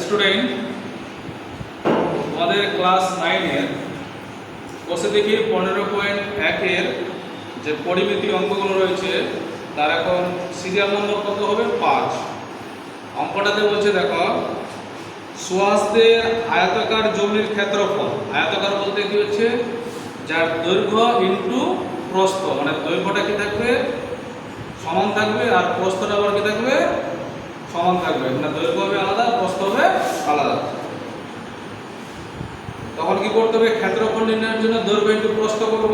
Student, তোমাদের class 9 এর বসে দেখি 15.1 এর যে পরিমিতি অঙ্কগুলো রয়েছে তার এখন সিরিয়াল নম্বর কত হবে 5। অঙ্কটাতে বলছে দেখো, সুহাসদের আয়তাকার জমির ক্ষেত্রফল, আয়তাকার বলতে কি হচ্ছে যার দৈর্ঘ্য ইন্টু প্রস্থ, মানে দৈর্ঘ্যটা কি থাকবে সমান থাকবে আর প্রস্থটা আবার কি থাকবে সমান থাকবে, মানে দৈর্ঘ্য হবে আলাদা প্রস্থ হবে আলাদা। তখন কি করতে হবে, ক্ষেত্রফল নির্ণয়ের জন্য দৈর্ঘ্য ইন্টু প্রস্থ করব।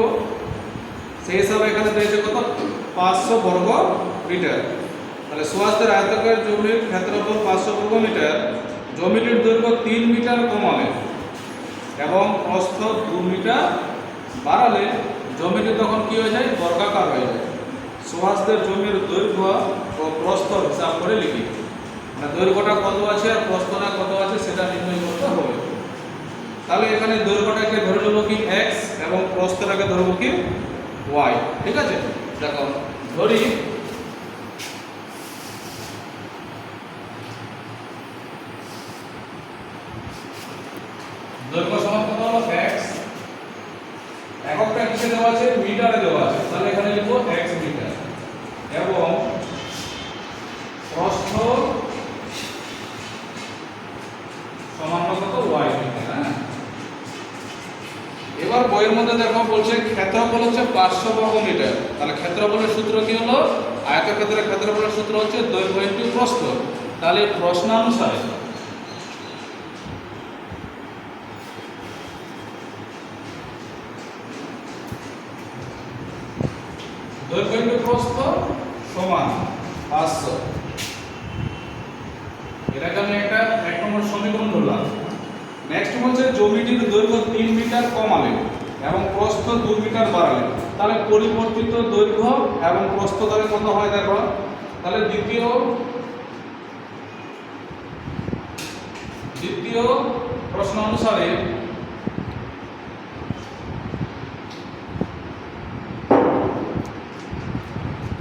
সেই হিসাবে এখানে দিয়েছে কত 500 বর্গ মিটার। তাহলে সুহাসদের আয়তাকার জমির ক্ষেত্রফল 500 বর্গ মিটার, জমিটির দৈর্ঘ্য 3 মিটার কমালে এবং প্রস্থ 2 মিটার বাড়ালে জমিটি তখন কি হয়ে যায় বর্গাকার হয়ে যায়। সুহাসদের জমির দৈর্ঘ্য ও প্রস্থ হিসাব করে লিখি, মানে দৈর্ঘ্যটা কত আছে আর প্রস্থটা কত আছে সেটা নির্ণয় করতে হবে। তাহলে এখানে দৈর্ঘ্যটাকে ধরে নেব কি x এবং প্রস্থটাকে ধরব কি y। ঠিক আছে, দেখো ধরি দৈর্ঘ্য সমান কত হলো x, এককটা কিসে দেওয়া আছে মিটারে দেওয়া আছে, তাহলে এখানে লিখব x মিটার এবং প্রস্থ সমান কত y মিটার। হ্যাঁ, এবার বইয়ের মধ্যে দেখো বলছে ক্ষেত্রফল হচ্ছে 500 বর্গ মিটার। তাহলে ক্ষেত্রফলের সূত্র কি হলো, আয়তক্ষেত্রের ক্ষেত্রফলের সূত্র হচ্ছে দৈর্ঘ্য ইনটু প্রস্থ। তাহলে প্রশ্নানুসারে দৈর্ঘ্য ইনটু প্রস্থ সমান 500। এটাকে আমি একটা 1 নম্বর সমীকরণ ধরলাম। নেক্সট হচ্ছে জমিটির দৈর্ঘ্য 3 মিটার কমালে এবং প্রস্থ 2 মিটার বাড়ালে, তাহলে পরিবর্তিত দৈর্ঘ্য এবং প্রস্থ তাহলে কত হয় দেখো। তাহলে দ্বিতীয় প্রশ্ন অনুসারে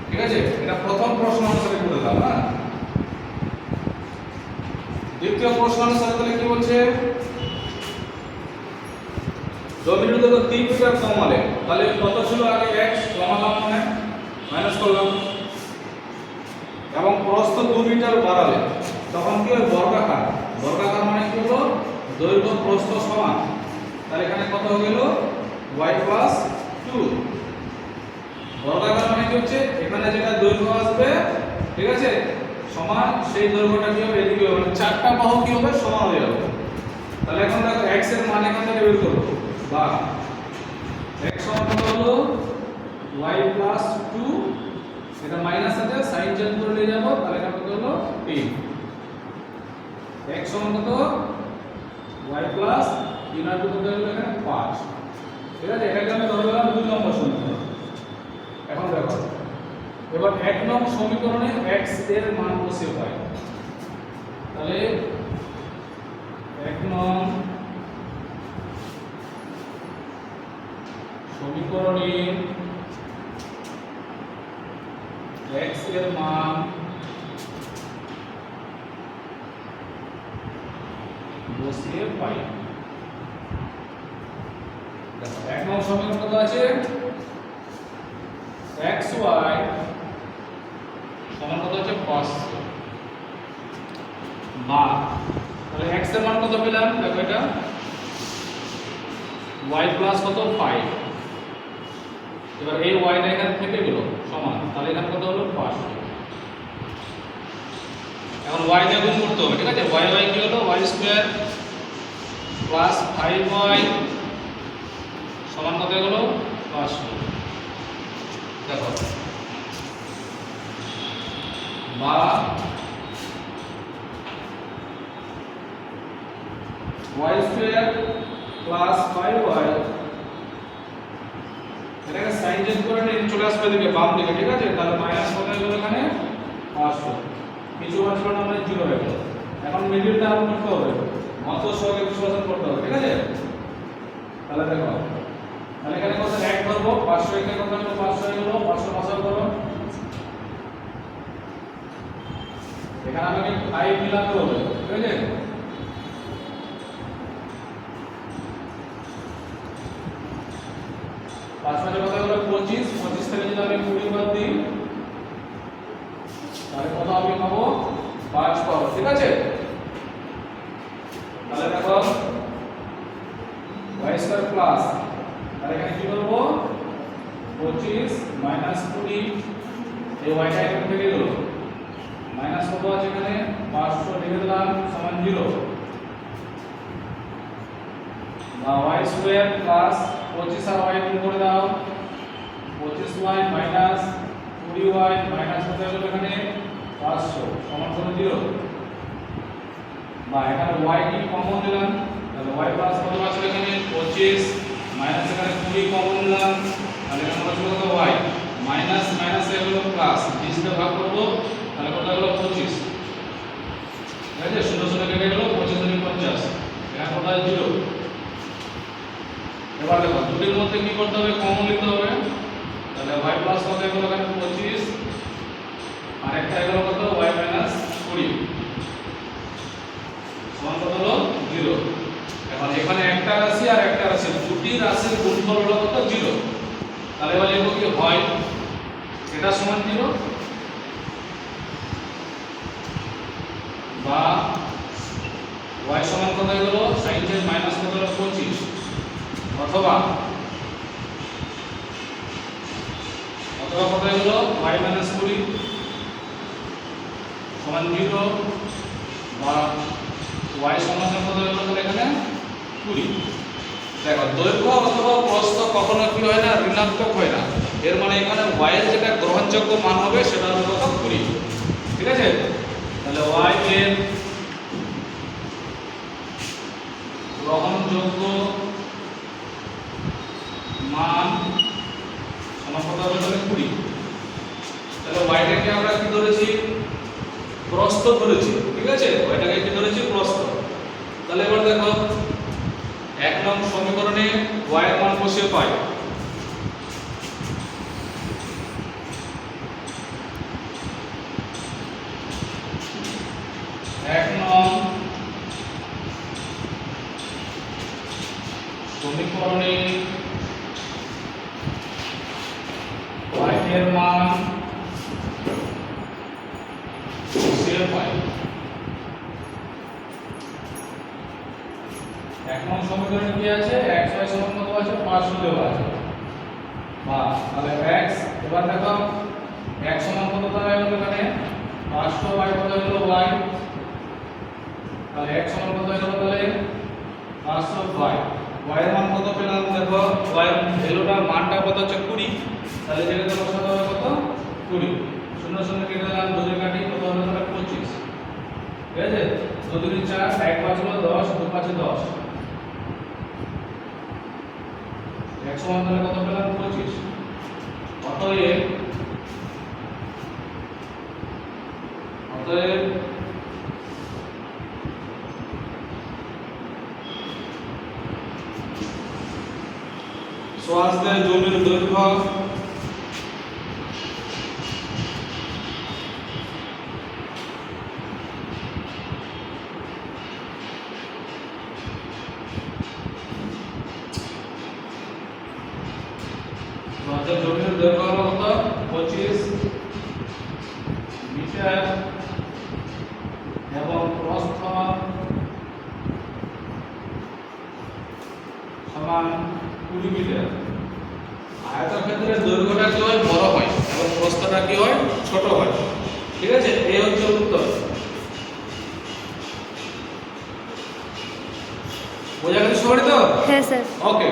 ঠিক আছে, এটা প্রথম প্রশ্ন অনুসারে করে দাও না। দ্বিতীয় প্রশ্ন অনুসারে তাহলে কি বলছে, জমিটির দৈর্ঘ্য 3 মিটার কমালে, তাহলে কত ছিল আগে x কমালাম মানে মাইনাস করলাম, এবং প্রস্থ 2 মিটার বাড়ালে তখন কি হয় বর্গাকার। বর্গাকার মানে কি হলো দৈর্ঘ্য প্রস্থ সমান, তাহলে এখানে কত হয়ে গেল y প্লাস 2। বর্গাকার মানে কি হচ্ছে এখানে যেটা দৈর্ঘ্য আসবে ঠিক আছে সমান, সেই দৈর্ঘ্যটা কি হবে এদিকে হবে, মানে চারটা বাহু কি হবে সমান হয়ে যাবে। তাহলে এখন দেখো x এর মান এখান থেকে বের করব, বা x সমান কত হলো y প্লাস 2, এটা মাইনাস আছে সাইন চেঞ্জ করে নিয়ে যাব, তাহলে এটা কত হলো 3। x সমান কত y প্লাস 3 আর 2 কত হলো এখানে 5। ঠিক আছে, এটাকে আমি ধরে নিলাম 2 নম্বর সমীকরণ। এখন দেখো এবার 1 নং সমীকরণে x এর মান বসিয়ে পাই, তাহলে 1 নং সমীকরণে x এর মান বসিয়ে পাই। দেখো 1 নং সমীকরণ কত আছে xy সমান কত হচ্ছে 500, বা তাহলে x এর মান কত পেলাম দেখো, এটা y প্লাস কত 5। এবার এই y টা এখানে থেকে গেল সমান, তাহলে এখানে কত হলো 500। এখন y দিয়ে গুণ করতে হবে, ঠিক আছে, y কি হলো y স্কয়ার প্লাস 5y সমান কত হলো 500। দেখো বা y স্কয়ার প্লাস 5y, এটাকে সাইন চেঞ্জ করে নিয়ে চলে আসবে এদিকে বাম দিকে। ঠিক আছে, তাহলে মাইনাস কত হয়ে গেল এখানে 500, কিছু মান ছিল না মানে 0 হয়ে গেল। এখন মিডলটা আরো করতে হবে, অত সহজে বিশ্লেষণ করতে হবে। ঠিক আছে, তাহলে দেখো তাহলে এখানে কত 1 ধরবো, 500 এখানে কত হলো 500 হয়ে গেল, 500 ভাগ করো, এখানে আমাকে 5 মিলাতে হবে। ঠিক আছে, 20/3 তাহলে কত আমি পাবো 5 পাবো, ঠিক আছে। তাহলে দেখো y² প্লাস, তাহলে এখানে কি করব 25 মাইনাস 20, এই yটা এখানে থেকে গেল মাইনাস কত আছে এখানে 500 লিখে দিলাম সমান 0, বা y² প্লাস 25 আর y গুণ করে দাও 25y মাইনাস 20y মাইনাস কত হলো এখানে 500 সমান কত 0, বা এখানে y কি কমন দিলাম, তাহলে y প্লাস কত আছে এখানে 25 মাইনাস এখানে 20 কমন দিলাম, তাহলে এখানে কত হলো y মাইনাস মাইনাস এগুলো প্লাস 20 দিয়ে ভাগ করব, তাহলে কত হলো 25, ঠিক আছে। 0 0 কেটে গেল 25 থেকে 50, এখানে কত হয় 0। এবার দেখো দুটির মধ্যে কি করতে হবে, কমন নিতে হবে, তাহলে y প্লাস কত হলো এখানে 25 আর একটা হলো কত y মাইনাস 20 সমান কত হলো 0। এখন এখানে একটা রাশি আর একটা রাশি, দুটি রাশির গুণফল হলো কত 0, তাহলে এবার লিখব কি হয় এটা সমান 0 বা y সমান কত হয়ে গেল sin z মাইনাস কত হলো 25, অথবা কত হয়ে গেল y মাইনাস 20 সমান 0, বা y সমান কত হয়ে গেল তাহলে এখানে 20। দেখো দৈর্ঘ্য অথবা প্রস্থ কখনো কি হয় না, ঋণাত্মক হয় না, এর মানে এখানে y এর যেটা গ্রহণযোগ্য মান হবে সেটা হলো কত 20, ঠিক আছে। তাহলে y এর গ্রহণযোগ্য মান সমান কত হবে তাহলে 20। তাহলে yটাকে আমরা কি ধরেছি, প্রস্থ ধরেছি, ঠিক আছে, yটাকে কি ধরেছি প্রস্থ। তাহলে এবার দেখো 1 নং সমীকরণে y এর মান বসিয়ে পাই, সমীকরণে y এর মান বসিয়ে পাই। 1 নং সমীকরণে কি আছে, x y সমান কত আছে 500 দেওয়া আছে, বা তাহলে x, এবার দেখো x সমান কত দেওয়া হলো এখানে 500 y কত হলো y, তাহলে x সমান কত হলো তাহলে 500 y এর মান কত পেলাম, দেখো y এর ভ্যালুটা মানটা কত হচ্ছে 20, তাহলে যেটা বসাতে হবে কত 20, 0 0 কেটে দিলাম 2 দিয়ে কাটি কত হলো তাহলে 25, ঠিক আছে। 2 2 4 1 5 হলো 10 2 5 10, x সমান তাহলে কত পেলাম 25। অতএব সোয়াজদের জমির দৈর্ঘ্য জমির দৈর্ঘ্য হলো কত 25 মিটার এবং প্রস্থ সমান 20 মিটার। আয়তক্ষেত্রের দৈর্ঘ্যটা কি হয় বড় হয় এবং প্রস্থটা কি হয় ছোট হয়, ঠিক আছে। এই হচ্ছে উত্তর। বোঝা গেল সবারই তো? হ্যাঁ স্যার। ওকে।